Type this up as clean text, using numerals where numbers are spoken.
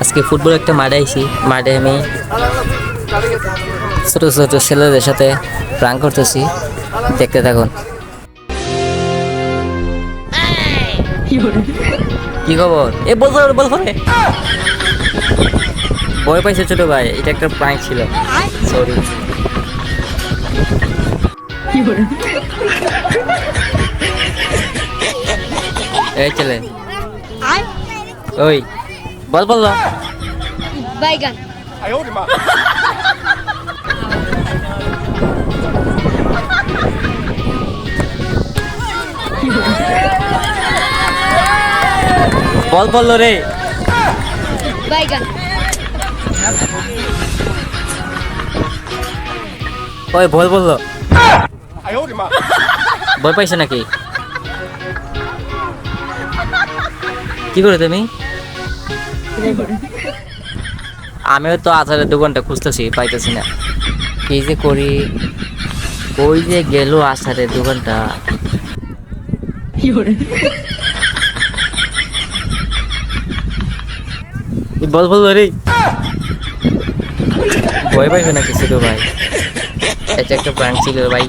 আজকে ফুটবল একটা মাঠে আইছি, মাঠে আমি ছোট ছোট ছেলেদের সাথে প্রাঙ্ক করতেছি, দেখতে থাকুন। কি খবর? এ বল করে ভয় পাইছে ছোট ভাই, এটা একটা প্রাঙ্ক ছিল, সরি। এই চলে ওই বল না। বাইগান বল রে। বাইগান ওই বললো ভয় পাইছে নাকি? কি করে তুমি? আমিও তো আচারের দোকানটা খুঁজতেছি, পাইতেছি না, কি যে করি। ওই যে গেল আচারের দোকানটা। বল রে। ভয় পাইবে নাকি ছোট ভাই? এটা একটা প্রাঙ্ক ছিল ভাই।